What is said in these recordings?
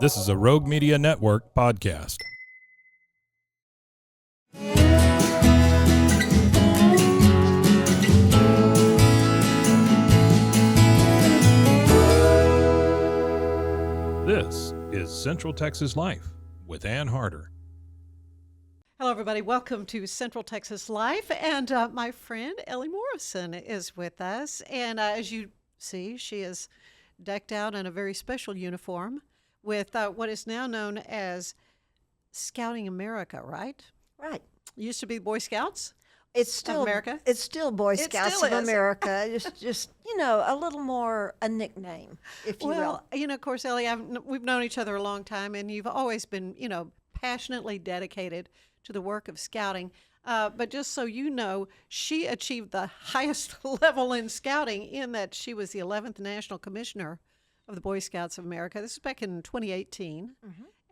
This is a Rogue Media Network podcast. This is Central Texas Life with Ann Harder. Hello, everybody. Welcome to Central Texas Life. And my friend Ellie Morrison is with us. And as you see, she is decked out in a very special uniform with what is now known as Scouting America, right? Right. Used to be Boy Scouts It's still of America. It's still Boy Scouts still of is. America. It's just a little more a nickname, if you will. Well, of course, Ellie, we've known each other a long time, and you've always been, passionately dedicated to the work of scouting. But just so you know, she achieved the highest level in scouting in that she was the 11th National Commissioner of the Boy Scouts of America. This is back in 2018,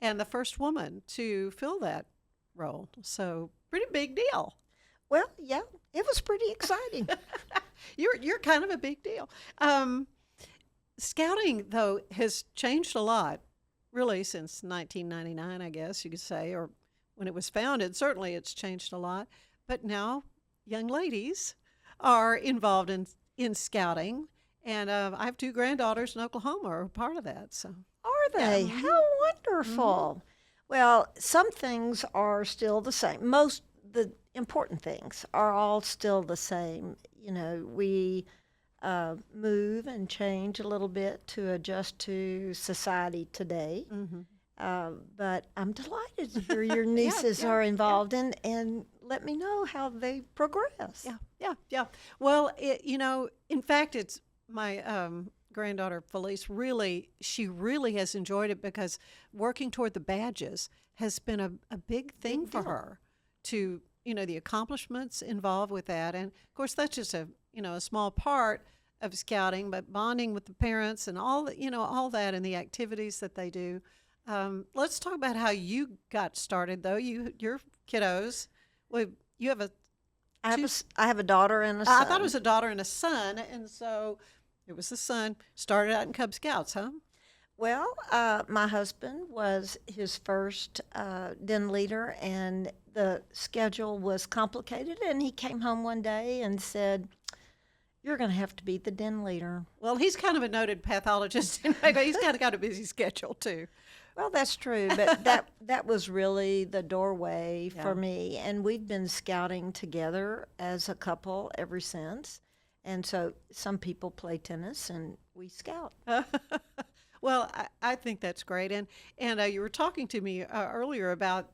and the first woman to fill that role. So pretty big deal. Well, yeah, it was pretty exciting. You're kind of a big deal. Scouting, though, has changed a lot, really, since 1999, I guess you could say, or when it was founded. Certainly it's changed a lot. But now young ladies are involved in scouting. And I have two granddaughters in Oklahoma who are part of that. So Are they? Yeah. How wonderful. Well, some things are still the same. Most the important things are all still the same. We move and change a little bit to adjust to society today. But I'm delighted to hear your nieces are involved and let me know how they progress. Yeah. Well, in fact, it's my granddaughter Felice she really has enjoyed it because working toward the badges has been a big thing for her to, the accomplishments involved with that. And of course, that's just a small part of scouting, but bonding with the parents and all that and the activities that they do. Let's talk about how you got started, though. Your kiddos. Well, you have I have a daughter and a son. I thought it was a daughter and a son, and so it was the son. Started out in Cub Scouts, huh? Well, my husband was his first den leader, and the schedule was complicated. And he came home one day and said, "You're going to have to be the den leader." Well, he's kind of a noted pathologist. He's kind of got a busy schedule too. Well, that's true, but that was really the doorway for me. And we've been scouting together as a couple ever since. And so some people play tennis, and we scout. Well, I think that's great. And you were talking to me earlier about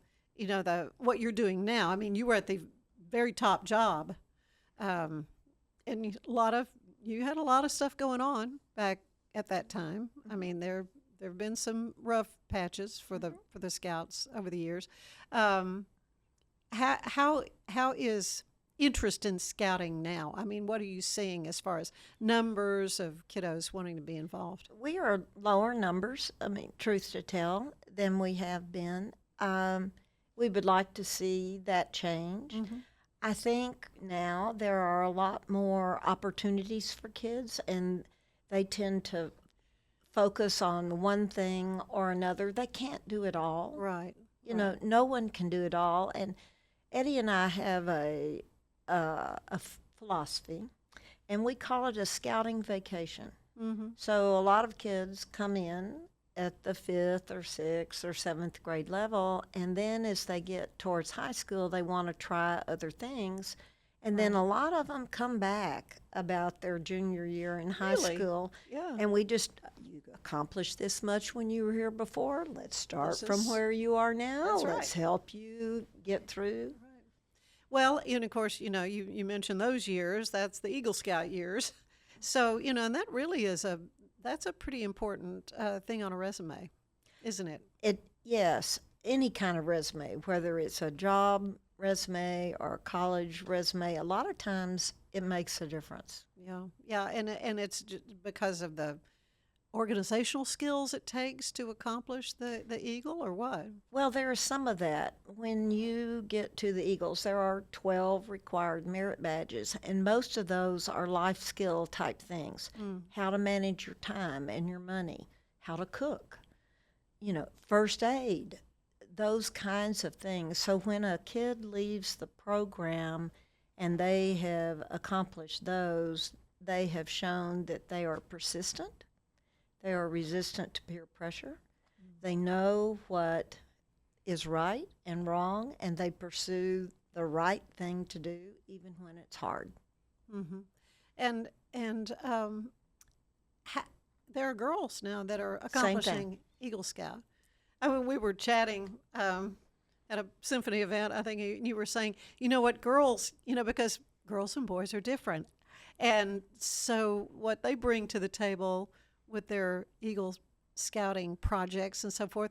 what you're doing now. I mean, you were at the very top job, and you had a lot of stuff going on back at that time. I mean, there have been some rough patches for the Scouts over the years. How is interest in scouting now? I mean, what are you seeing as far as numbers of kiddos wanting to be involved? We are lower numbers, truth to tell, than we have been. We would like to see that change. I think now there are a lot more opportunities for kids, and they tend to focus on one thing or another. They can't do it all. Right. No one can do it all. And Eddie and I have a philosophy, and we call it a scouting vacation. So a lot of kids come in at the 5th or 6th or 7th grade level, and then as they get towards high school, they want to try other things. And then a lot of them come back about their junior year in high school. Yeah. And you accomplished this much when you were here before. Let's start from where you are now. That's Let's right. help you get through. Well, and of course, you mentioned those years. That's the Eagle Scout years. So, and that really that's a pretty important thing on a resume, isn't it? Yes, any kind of resume, whether it's a job resume or a college resume, a lot of times it makes a difference. Yeah, and it's just because of the organizational skills it takes to accomplish the Eagle, or what? Well, there is some of that. When you get to the Eagles, there are 12 required merit badges, and most of those are life skill type things. How to manage your time and your money, how to cook, first aid, those kinds of things. So when a kid leaves the program and they have accomplished those, they have shown that they are persistent, they are resistant to peer pressure, they know what is right and wrong, and they pursue the right thing to do even when it's hard. Mm-hmm. And there are girls now that are accomplishing Eagle Scout. I mean, we were chatting at a symphony event. I think you were saying, you know what, girls, because girls and boys are different. And so what they bring to the table with their Eagle Scouting projects and so forth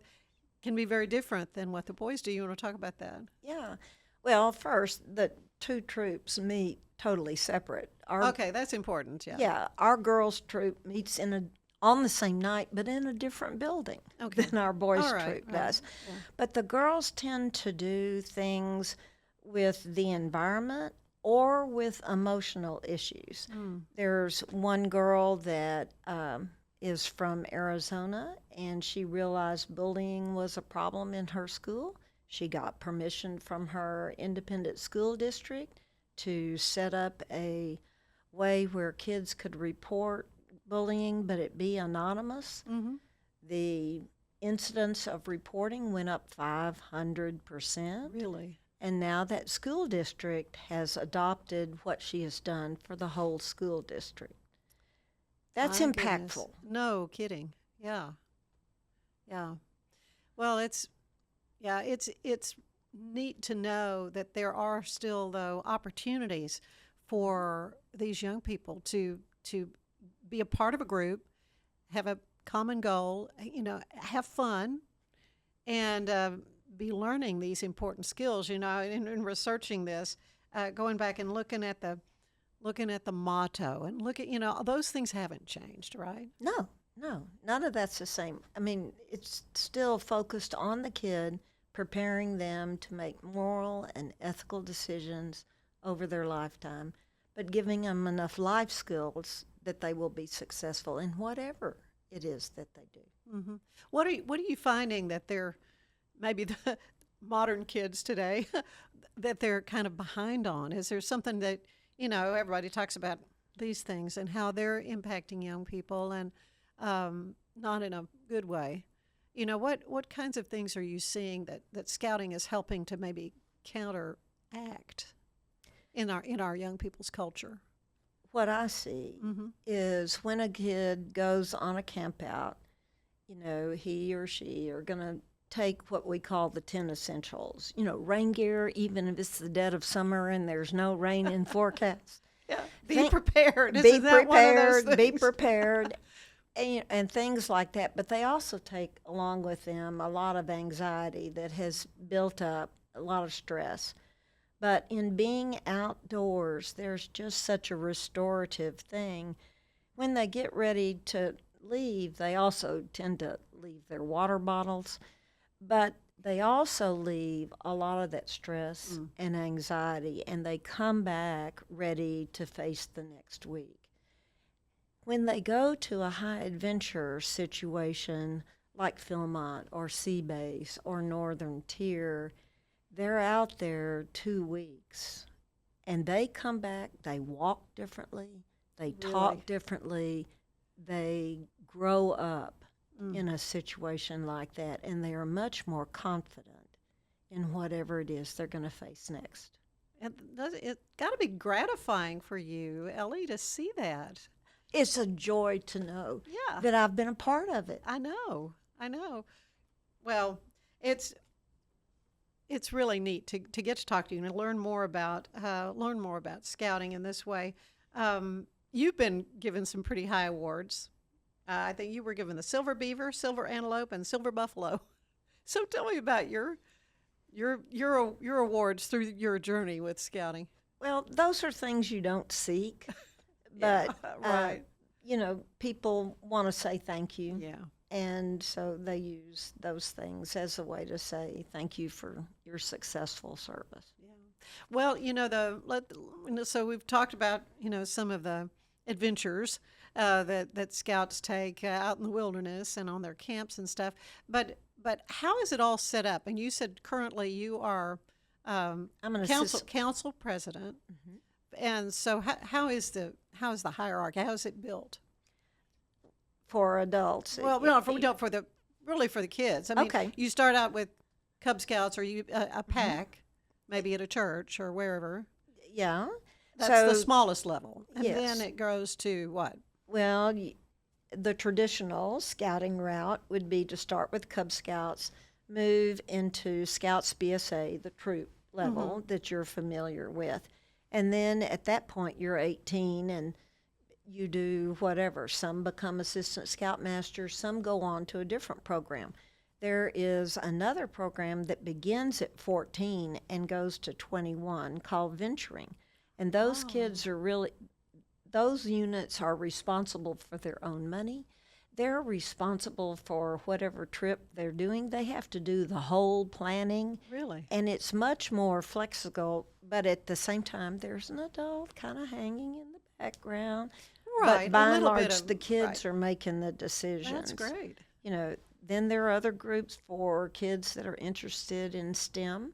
can be very different than what the boys do. You want to talk about that? Yeah. Well, first, the two troops meet totally separate. Okay, that's important, yeah. Yeah, our girls' troop meets on the same night, but in a different building than our boys' troop does. Yeah. But the girls tend to do things with the environment or with emotional issues. There's one girl that is from Arizona, and she realized bullying was a problem in her school. She got permission from her independent school district to set up a way where kids could report bullying, but it be anonymous. Mm-hmm. The incidence of reporting went up 500%. Really? And now that school district has adopted what she has done for the whole school district. That's My impactful. Goodness. No kidding. Yeah. Yeah. Well, it's neat to know that there are still, though, opportunities for these young people to be a part of a group, have a common goal, have fun, and be learning these important skills. In researching this, going back and looking at the motto and those things haven't changed, right? No, none of that's the same. I mean, it's still focused on the kid, preparing them to make moral and ethical decisions over their lifetime, but giving them enough life skills that they will be successful in whatever it is that they do. Mm-hmm. What are you finding that they're maybe the modern kids today that they're kind of behind on? Is there something that everybody talks about these things and how they're impacting young people and not in a good way? What kinds of things are you seeing that scouting is helping to maybe counteract in our young people's culture? What I see is when a kid goes on a camp out, he or she are going to take what we call the 10 essentials, rain gear, even if it's the dead of summer and there's no rain in forecast. Yeah, be prepared. Be prepared, be prepared, and things like that. But they also take along with them a lot of anxiety that has built up, a lot of stress. But in being outdoors, there's just such a restorative thing. When they get ready to leave, they also tend to leave their water bottles, but they also leave a lot of that stress and anxiety, and they come back ready to face the next week. When they go to a high adventure situation like Philmont or Sea Base or Northern Tier, they're out there 2 weeks, and they come back, they walk differently, they talk differently, they grow up in a situation like that, and they are much more confident in whatever it is they're going to face next. And it's got to be gratifying for you, Ellie, to see that. It's a joy to know that I've been a part of it. I know. Well, it's really neat to get to talk to you and learn more about scouting in this way. You've been given some pretty high awards. I think you were given the Silver Beaver, Silver Antelope, and Silver Buffalo. So tell me about your awards through your journey with scouting. Well, those are things you don't seek, but right. People want to say thank you. Yeah. And so they use those things as a way to say thank you for your successful service. Yeah. Well, so we've talked about, some of the adventures that scouts take out in the wilderness and on their camps and stuff. But how is it all set up? And you said currently you are I'm an council president, and so how is the hierarchy? How is it built? for adults. Well, no, for the kids. I mean, Okay. you start out with Cub Scouts or a pack, maybe at a church or wherever. Yeah. That's So, the smallest level, and yes. then it grows to what? well, the traditional scouting route would be to start with Cub Scouts, move into Scouts BSA, the troop level that you're familiar with. And then at that point, you're 18 and you do whatever. Some become assistant scoutmasters, some go on to a different program. There is another program that begins at 14 and goes to 21 called Venturing. And those kids are really, those units are responsible for their own money. They're responsible for whatever trip they're doing. They have to do the whole planning. Really? And it's much more flexible, but at the same time, there's an adult kind of hanging in the background. Right. But by a and little large, bit of, the kids right. are making the decisions. That's great. You know, then there are other groups for kids that are interested in STEM,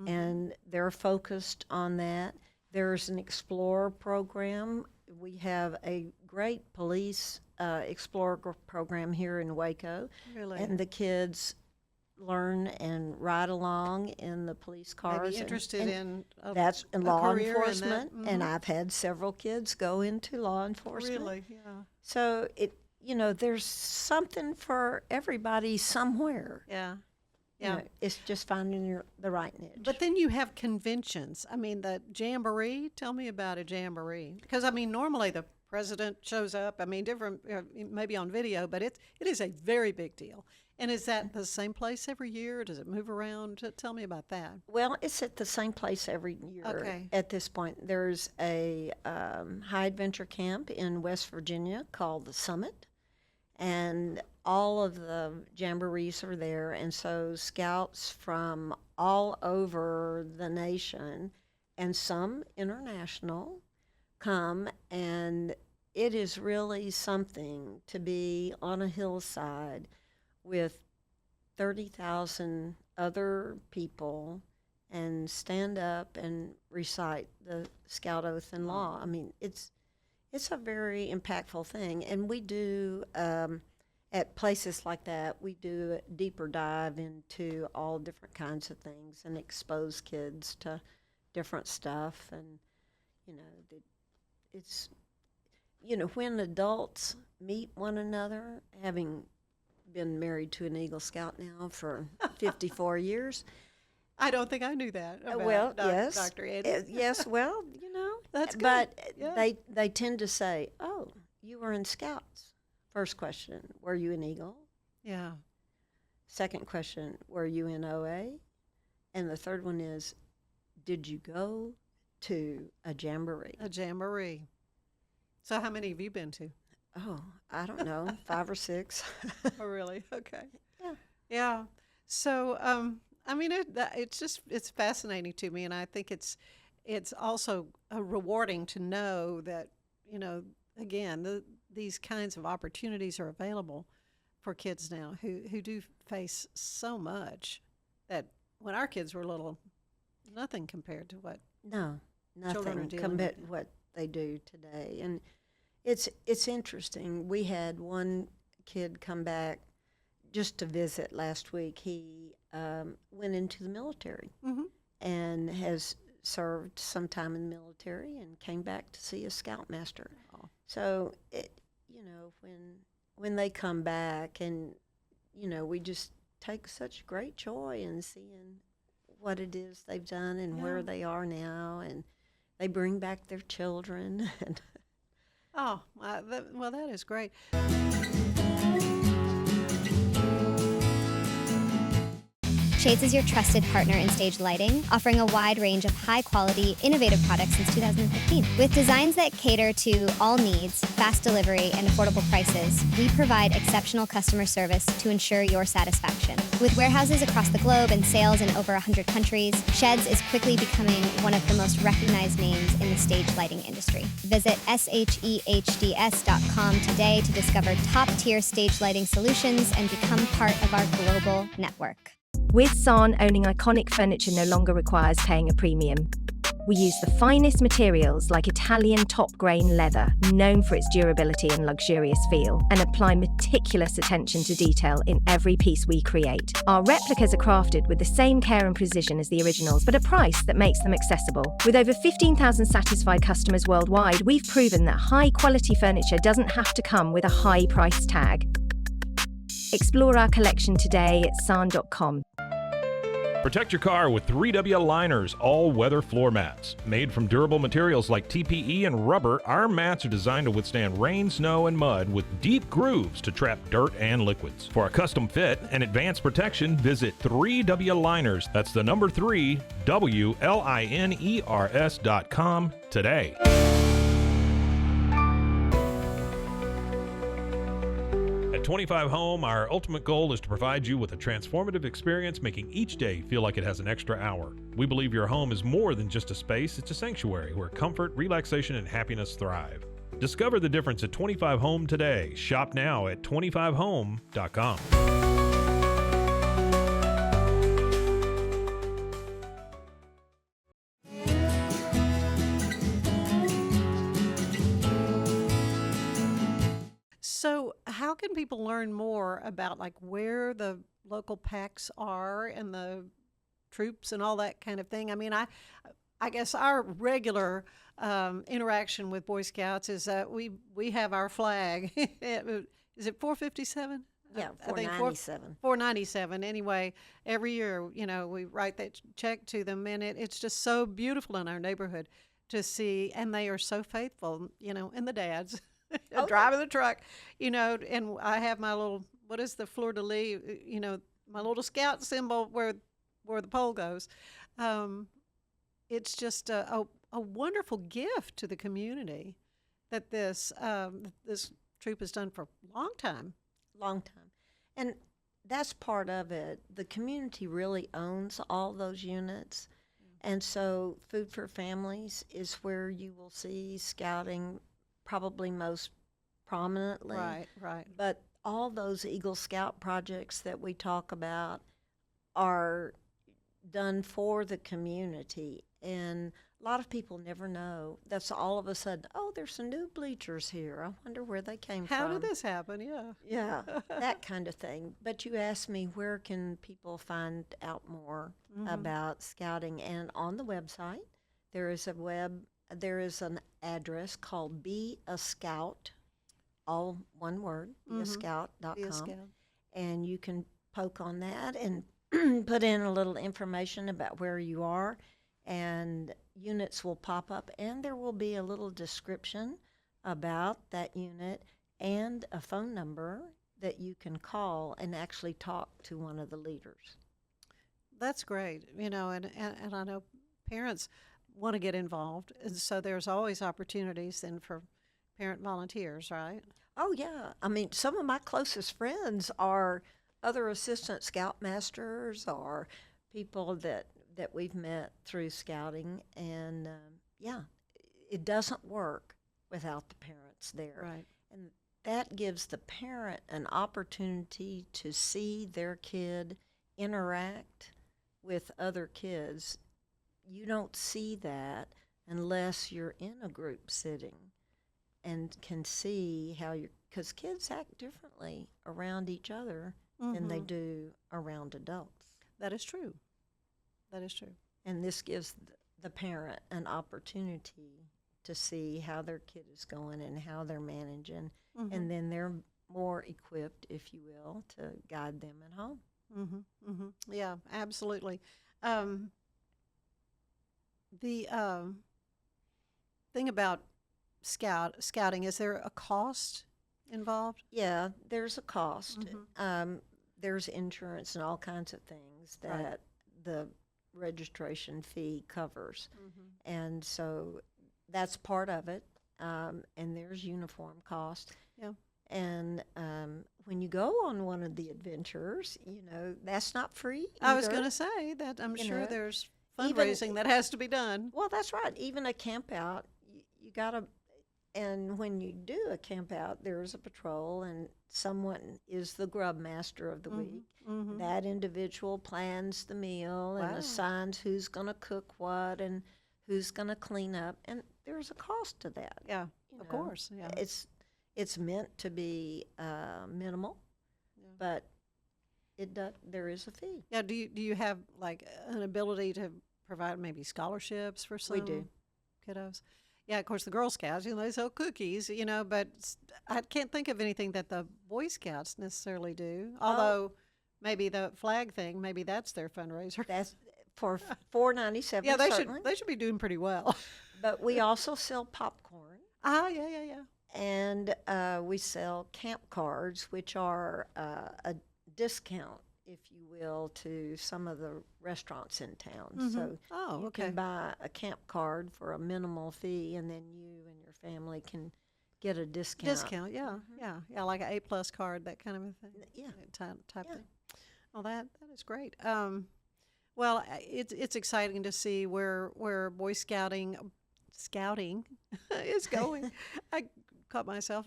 and they're focused on that. There's an Explorer program. We have a great police Explorer program here in Waco, Really. and the kids learn and ride along in the police cars. Maybe interested in that's in a law career in that. enforcement, and I've had several kids go into law enforcement. Really, yeah. So there's something for everybody somewhere. Yeah. You Yeah. know, it's just finding the right niche. But then you have conventions. I mean, the jamboree. Tell me about a jamboree. Because, I mean, normally the president shows up. I mean, different, maybe on video, but it is a very big deal. And is that the same place every year? Does it move around? Tell me about that. Well, it's at the same place every year. Okay. At this point, there's a high adventure camp in West Virginia called the Summit, and all of the jamborees are there, and so scouts from all over the nation and some international come, and it is really something to be on a hillside with 30,000 other people and stand up and recite the Scout Oath and Law. I mean, it's a very impactful thing, and we do at places like that, we do a deeper dive into all different kinds of things and expose kids to different stuff. And it's when adults meet one another, having been married to an Eagle Scout now for 54 years. I don't think I knew that about Well, yes, Dr. Eddie. yes. Well, That's good. But Yeah. they tend to say, "Oh, you were in Scouts." First question: Were you an Eagle? Yeah. Second question: Were you in OA? And the third one is, did you go to a jamboree? A jamboree. So how many have you been to? Oh, I don't know, 5 or 6. Oh, really? Okay. Yeah. Yeah. So, I mean, it's fascinating to me, and I think it's also rewarding to know that, again, these kinds of opportunities are available for kids now who do face so much that when our kids were little, nothing compared to what No, children are nothing dealing compared with. to what they do today. And it's interesting. We had one kid come back just to visit last week. He went into the military and has served some time in the military and came back to see a scoutmaster. Oh. So when they come back, and we just take such great joy in seeing what it is they've done and where Yeah. they are now, and they bring back their children. And Oh, that is great. Shades is your trusted partner in stage lighting, offering a wide range of high-quality, innovative products since 2015. With designs that cater to all needs, fast delivery, and affordable prices, we provide exceptional customer service to ensure your satisfaction. With warehouses across the globe and sales in over 100 countries, Sheds is quickly becoming one of the most recognized names in the stage lighting industry. Visit shehds.com today to discover top-tier stage lighting solutions and become part of our global network. With San, owning iconic furniture no longer requires paying a premium. We use the finest materials like Italian top-grain leather, known for its durability and luxurious feel, and apply meticulous attention to detail in every piece we create. Our replicas are crafted with the same care and precision as the originals, but a price that makes them accessible. With over 15,000 satisfied customers worldwide, we've proven that high-quality furniture doesn't have to come with a high price tag. Explore our collection today at san.com. Protect your car with 3W Liners all-weather floor mats. Made from durable materials like TPE and rubber, our mats are designed to withstand rain, snow, and mud with deep grooves to trap dirt and liquids. For a custom fit and advanced protection, visit 3W Liners. That's the number 3, WLINERS.com today. At 25 Home, our ultimate goal is to provide you with a transformative experience, making each day feel like it has an extra hour. We believe your home is more than just a space, it's a sanctuary where comfort, relaxation, and happiness thrive. Discover the difference at 25 Home today. Shop now at 25home.com. So, how can people learn more about like where the local packs are and the troops and all that kind of thing? I mean, I guess our regular interaction with Boy Scouts is that we have our flag. Is it 457? Yeah, I think 497. 497. Anyway, every year, we write that check to them, and it's just so beautiful in our neighborhood to see, and they are so faithful, and the dads. Driving the truck, and I have my little, what is the fleur de lis, my little scout symbol where the pole goes. It's just a wonderful gift to the community that this troop has done for a long time. Long time. And that's part of it. The community really owns all those units. And so Food for Families is where you will see scouting probably most prominently. Right. But all those Eagle Scout projects that we talk about are done for the community. And a lot of people never know. That's all of a sudden, there's some new bleachers here. I wonder where they came from. How did this happen? Yeah. Yeah, that kind of thing. But you asked me, where can people find out more about scouting? And on the website, there is an address called Be a Scout, all one word, beascout.com. Be a Scout. And you can poke on that and put in a little information about where you are, and units will pop up, and there will be a little description about that unit and a phone number that you can call and actually talk to one of the leaders. That's great, and I know parents want to get involved, and so there's always opportunities then for parent volunteers, right? Oh, yeah. I mean, some of my closest friends are other assistant scoutmasters or people that we've met through scouting, and it doesn't work without the parents there. Right. And that gives the parent an opportunity to see their kid interact with other kids. You don't see that unless you're in a group sitting and can see how because kids act differently around each other than they do around adults. That is true. And this gives the parent an opportunity to see how their kid is going and how they're managing, and then they're more equipped, if you will, to guide them at home. Yeah, absolutely. The thing about scouting, is there a cost involved? Yeah, there's a cost. there's insurance and all kinds of things that Right. the registration fee covers. And so that's part of it. And there's uniform cost. Yeah. And when you go on one of the adventures, that's not free. I was either. going to say that I'm You sure know, there's even- fundraising that has to be done. Well, that's right. Even a camp out, you got to, and when you do a camp out, there's a patrol, and someone is the grub master of the week. Mm-hmm. That individual plans the meal and Wow. assigns who's going to cook what and who's going to clean up, and there's a cost to that. Yeah, you of know. course. Yeah. It's meant to be minimal, Yeah. but there is a fee. Yeah. Do you have like an ability to provide maybe scholarships for some We do. kiddos? Yeah, of course the Girl Scouts, they sell cookies, but I can't think of anything that the Boy Scouts necessarily do. Although maybe the flag thing, maybe that's their fundraiser. That's for $4.97. Yeah, they certainly. should be doing pretty well. But we also sell popcorn. Yeah. And we sell camp cards, which are a discount, if you will, to some of the restaurants in town. So Oh, you okay. can buy a camp card for a minimal fee, and then you and your family can get a discount. Discount, yeah, yeah, like an A+ card, that kind of a thing. Yeah. Type Yeah. thing. Oh, that is great. Well, it's exciting to see where Boy scouting is going. I caught myself.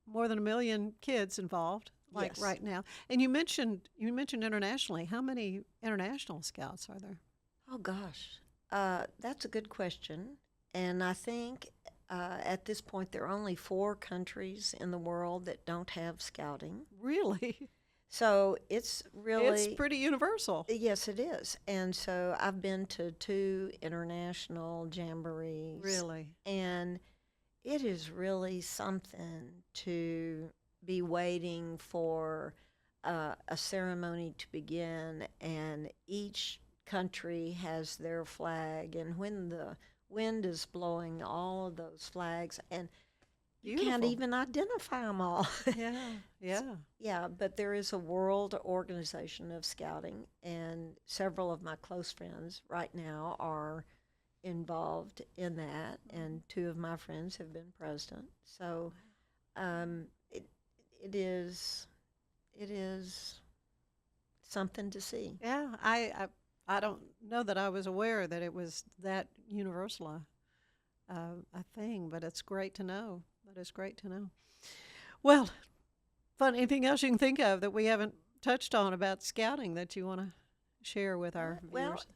More than 1 million kids involved, like Yes. right now. And you mentioned internationally. How many international scouts are there? Oh, gosh. That's a good question. And I think at this point there are only 4 countries in the world that don't have scouting. Really, So it's really it's pretty universal. Yes, it is. And so I've been to 2 international jamborees. Really, And it is really something to be waiting for a ceremony to begin, and each country has their flag. And when the wind is blowing, all of those flags, and you can't Beautiful. even identify them all. yeah. Yeah, but there is a world organization of scouting, and several of my close friends right now are involved in that, and 2 of my friends have been president. So it is something to see. Yeah, I don't know that I was aware that it was that universal a thing, but it's great to know. That is great to know. Well, fun. Anything else you can think of that we haven't touched on about scouting that you want to share with our Well, viewers?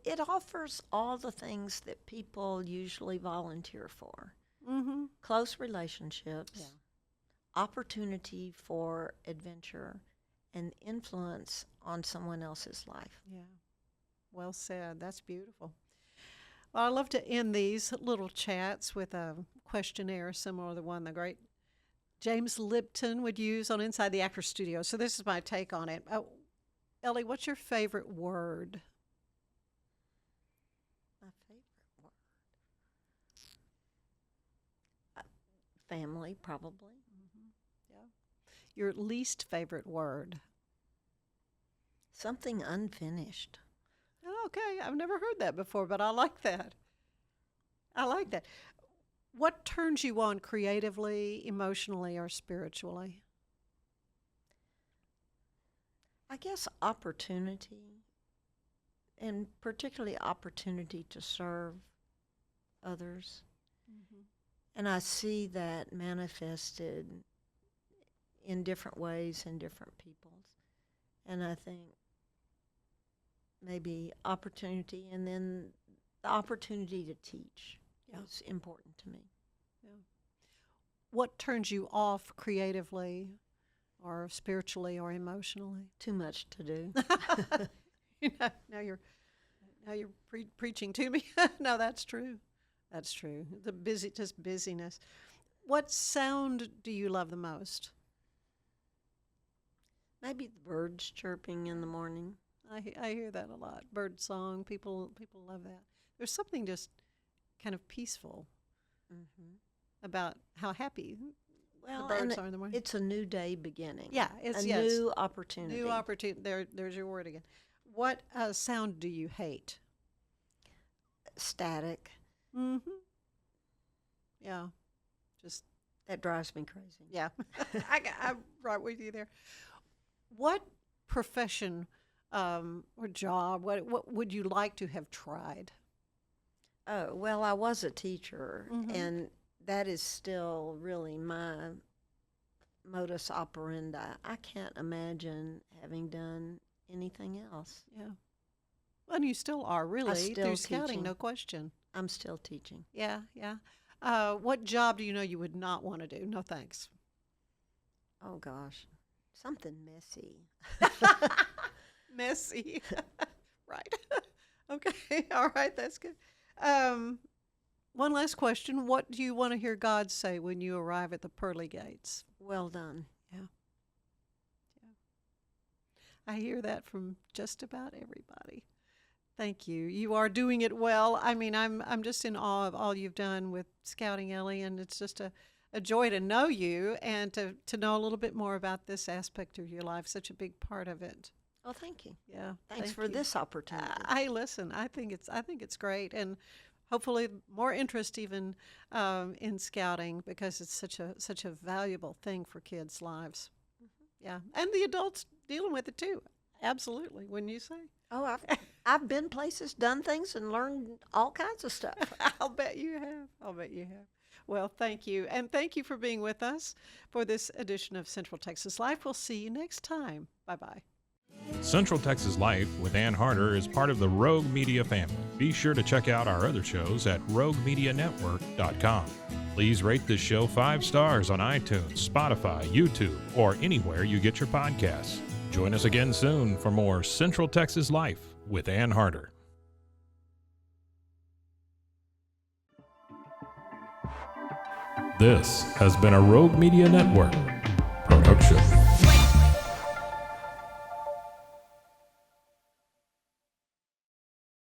it offers all the things that people usually volunteer for: Mm-hmm. close relationships, Yeah. opportunity for adventure, and influence on someone else's life. Yeah. Well said. That's beautiful. Well, I love to end these little chats with a questionnaire similar to the one the great James Lipton would use on Inside the Actors Studio. So this is my take on it. Ellie, what's your favorite word? My favorite word. Family, probably. Your least favorite word? Something unfinished. Oh, okay, I've never heard that before, but I like that. I like that. What turns you on creatively, emotionally, or spiritually? I guess opportunity, and particularly opportunity to serve others. And I see that manifested in different ways in different peoples. And I think maybe opportunity, and then the opportunity to teach is important to me. What turns you off creatively, or spiritually, or emotionally? Too much to do. Now you're preaching to me. No, that's true. That's true. Just busyness. What sound do you love the most? Maybe the birds chirping in the morning. I hear that a lot. Bird song. People love that. There's something just kind of peaceful about how happy Well, birds and are in the morning. it's a new day beginning. Yeah, it's a yes, new opportunity. new opportunity. There's your word again. What sound do you hate? Static. Mm-hmm. Yeah, just That drives me crazy. yeah. I'm right with you there. What profession or job? What would you like to have tried? Oh, well, I was a teacher, Mhm. and that is still really my modus operandi. I can't imagine having done anything else. Yeah. Well, and you still are really still through scouting, teaching. no question. I'm still teaching. Yeah, yeah. What job do you know you would not want to do? No thanks. Oh, gosh. Something messy. Messy. Right. Okay. All right. That's good. One last question. What do you want to hear God say when you arrive at the pearly gates? Well done. Yeah. I hear that from just about everybody. Thank you. You are doing it well. I mean, I'm just in awe of all you've done with Scouting Ellie, and it's just a joy to know you and to know a little bit more about this aspect of your life, such a big part of it. Well, thank you. Yeah. Thanks thank for you. this opportunity. I listen. I think it's great, and hopefully more interest even in scouting because it's such a valuable thing for kids' lives. Yeah, and the adults dealing with it too. Absolutely, wouldn't you say? Oh, I've been places, done things, and learned all kinds of stuff. I'll bet you have. I'll bet you have. Well, thank you, and thank you for being with us for this edition of Central Texas Life. We'll see you next time. Bye bye. Central Texas Life with Ann Harder is part of the Rogue Media family. Be sure to check out our other shows at roguemedianetwork.com. Please rate this show 5 stars on iTunes, Spotify, YouTube, or anywhere you get your podcasts. Join us again soon for more Central Texas Life with Ann Harder. This has been a Rogue Media Network production.